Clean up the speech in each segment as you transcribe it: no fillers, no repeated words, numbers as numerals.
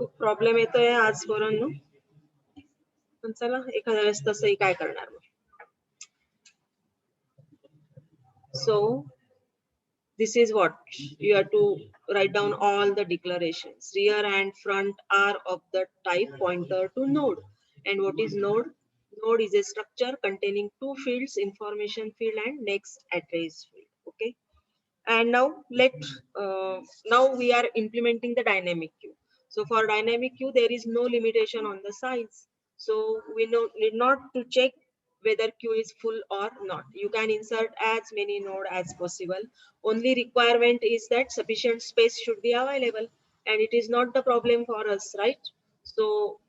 खूप प्रॉब्लेम येतोय आज पोरांनो. पण चला एखाद्या वेळेस तसंही काय करणार मग. So this is what you have to write down all the declarations. Rear and front are of the type pointer to node. And what is node? Node is a structure containing two fields, information field and next address field. Okay. And now we are implementing the dynamic queue. So for dynamic queue there is no limitation on the size, so we need not to check whether queue is full or not. You can insert as many node as possible. Only requirement is that sufficient space should be available, and it is not the problem for us, right? So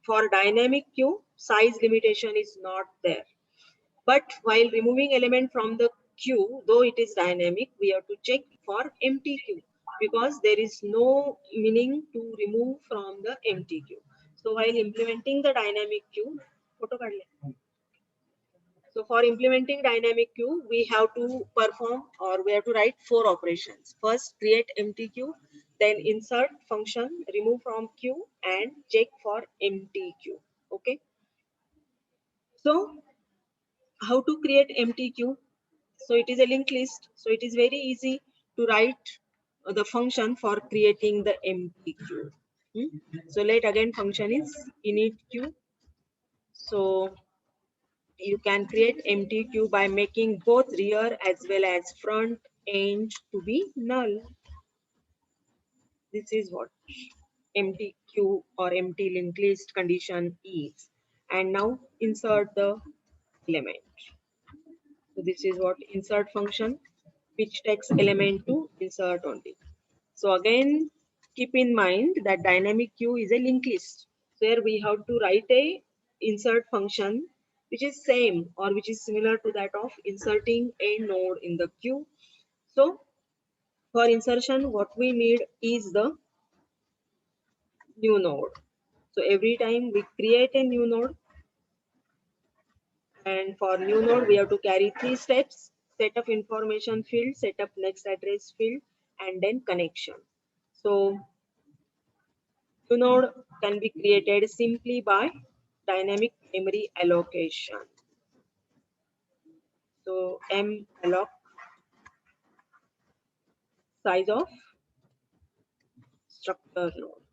for dynamic queue size limitation is not there. But while removing element from the queue, though it is dynamic, we have to check for empty queue, because there is no meaning to remove from the empty queue. So while implementing the dynamic queue, photo काढले. So for implementing dynamic queue, we have to perform, or we have to write 4 operations. First, create empty queue, then insert function, remove from queue, and check for empty queue. Okay. So how to create empty queue? So it is a linked list. So it is very easy to write the function for creating the empty queue. So let again function is init queue. So you can create empty queue by making both rear as well as front end to be null. This is what empty queue or empty linked list condition is. And now insert the element. So this is what insert function, which takes element to insert only. So again, keep in mind that dynamic queue is a linked list. So here we have to write a insert function which is same or which is similar to that of inserting a node in the queue. So for insertion, what we need is the new node. So every time we create a new node, and for new node, we have to carry 3 steps: set of information field, set up next address field, and then connection. So new node can be created simply by dynamic memory allocation. So M alloc size of structure node.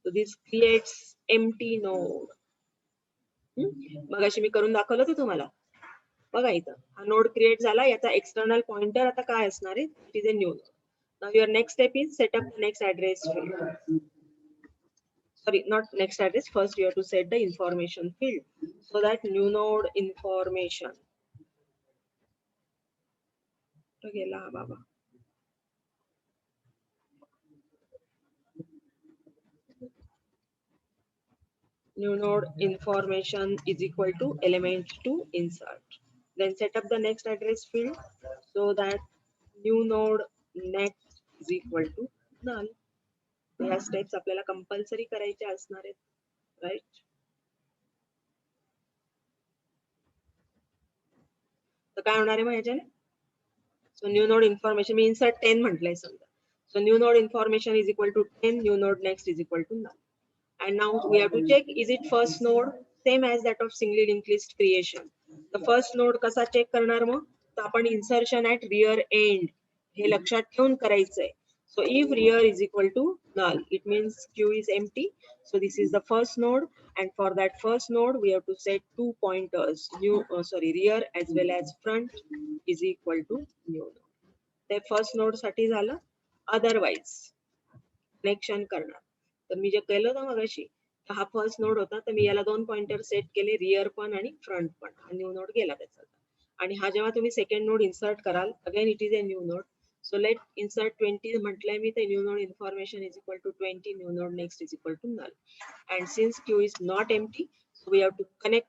So this creates empty node. मगाशी मी करून दाखवलं होतं तुम्हाला. बघा इथं हा node create झाला, याचा एक्सटर्नल पॉइंटर आता काय असणार आहे? It is a new node. Now your next step is set up next address field. Sorry, not next address. First you have to set the information field, so that new node information. तो गेला हा बाबा. New node information is equal to element to insert. Then set up the next address field, so that new node next is equal to null. या steps आपल्याला compulsory करायचे असणार आहेत, right? तर काय होणार आहे मग याच्याने? सो न्यू नोड इन्फॉर्मेशन मी इन्सर्ट 10 म्हटलंय समजा. So new node information is equal to 10, new node next is equal to null. And now we have to check, is it first node? Same as that of singly linked list creation. The first node कसा check करणार मग? तर आपण insertion at rear end हे लक्षात ठेवून करायचंय. So if rear is equal to null, it means queue is empty. So this is the first node, and for that first node we have to set 2 pointers, rear as well as front is equal to new node. ते first node साठी झालं. Otherwise connection करणार तर मी जे केलं होतं मगाशी, हा first node होता, तर मी याला 2 पॉइंटर सेट केले, रियर पण आणि फ्रंट पण. हा न्यू नोड गेला त्याचा. आणि हा जेव्हा तुम्ही सेकंड नोड इन्सर्ट कराल, again it is a new node. So let insert 20 म्हटलंय मी, ते new node information is equal to 20, new node next is equal to null. And since queue is not empty, so we have to connect